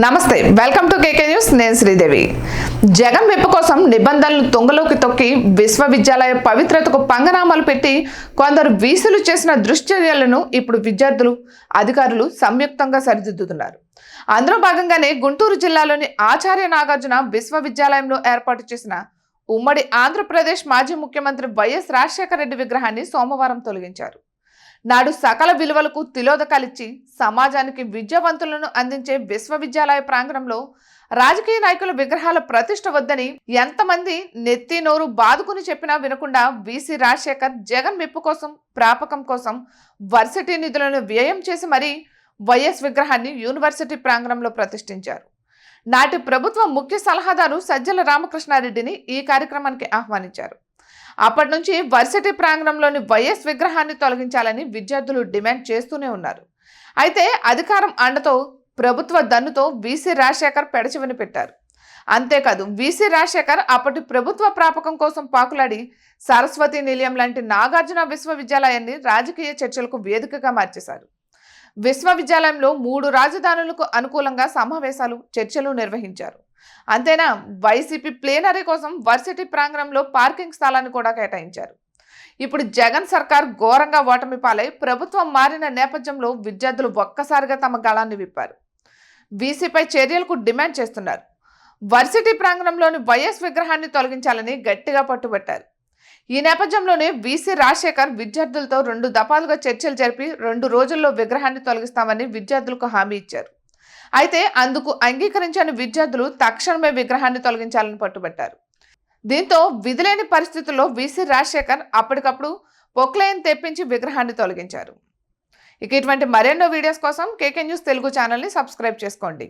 నమస్తే welcome to KK news నేను శ్రీదేవి జగన్ విప్పు కోసం నిబంధనలు తుంగలోకి తొక్కి విశ్వవిద్యాలయ పవిత్రతకు పంగనామాలు పెట్టి కొందరు వీసులు చేసిన దుశ్చర్యలను ఇప్పుడు విద్యార్థులు అధికారులు సంయుక్తంగా సరిదిద్దుతున్నారు. అందులో భాగంగానే గుంటూరు జిల్లాలోని ఆచార్య నాగార్జున విశ్వవిద్యాలయంలో ఏర్పాటు చేసిన ఉమ్మడి ఆంధ్రప్రదేశ్ మాజీ ముఖ్యమంత్రి వైఎస్ రాజశేఖర రెడ్డి విగ్రహాన్ని సోమవారం తొలగించారు. నాడు సకల విలువలకు తిలోదకాలిచ్చి సమాజానికి విద్యావంతులను అందించే విశ్వవిద్యాలయ ప్రాంగణంలో రాజకీయ నాయకుల విగ్రహాల ప్రతిష్ఠ వద్దని ఎంతమంది నెత్తి నోరు బాదుకుని చెప్పినా వినకుండా వీసీ రాజశేఖర్ జగన్ మెప్పు కోసం ప్రాపకం కోసం వర్సిటీ నిధులను వ్యయం చేసి మరీ వైఎస్ విగ్రహాన్ని యూనివర్సిటీ ప్రాంగణంలో ప్రతిష్ఠించారు. నాటి ప్రభుత్వ ముఖ్య సలహాదారు సజ్జల రామకృష్ణారెడ్డిని ఈ కార్యక్రమానికి ఆహ్వానించారు. అప్పటి నుంచి వర్సిటీ ప్రాంగణంలోని వైఎస్ విగ్రహాన్ని తొలగించాలని విద్యార్థులు డిమాండ్ చేస్తూనే ఉన్నారు. అయితే అధికారం అండతో ప్రభుత్వ దన్నుతో వీసీ రాజశేఖర్ పెడచెవిన పెట్టారు. అంతేకాదు వీసీ రాజశేఖర్ అప్పటి ప్రభుత్వ ప్రాపకం కోసం పాకులాడి సరస్వతి నిలయం లాంటి నాగార్జున విశ్వవిద్యాలయాన్ని రాజకీయ చర్చలకు వేదికగా మార్చేశారు. విశ్వవిద్యాలయంలో 3 రాజధానులకు అనుకూలంగా సమావేశాలు చర్చలు నిర్వహించారు. అంతేనా వైసీపీ ప్లేనరీ కోసం వర్సిటీ ప్రాంగణంలో పార్కింగ్ స్థలాన్ని కూడా కేటాయించారు. ఇప్పుడు జగన్ సర్కార్ ఘోరంగా ఓటమి పాలై ప్రభుత్వం మారిన నేపథ్యంలో విద్యార్థులు ఒక్కసారిగా తమ గళాన్ని విప్పారు. వీసీపై చర్యలకు డిమాండ్ చేస్తున్నారు. వర్సిటీ ప్రాంగణంలోని వైఎస్ విగ్రహాన్ని తొలగించాలని గట్టిగా పట్టుబట్టారు. ఈ నేపథ్యంలోనే వీసీ రాజశేఖర్ విద్యార్థులతో 2 దఫాలుగా చర్చలు జరిపి 2 రోజుల్లో విగ్రహాన్ని తొలగిస్తామని విద్యార్థులకు హామీ ఇచ్చారు. అయితే అందుకు అంగీకరించని విద్యార్థులు తక్షణమే విగ్రహాన్ని తొలగించాలని పట్టుబట్టారు. దీంతో విధిలేని పరిస్థితుల్లో వీసీ రాజశేఖర్ అప్పటికప్పుడు పొక్లైన్ తెప్పించి విగ్రహాన్ని తొలగించారు. ఇక ఇటువంటి మరెన్నో వీడియోస్ కోసం కేకే న్యూస్ తెలుగు ఛానల్ని సబ్స్క్రైబ్ చేసుకోండి.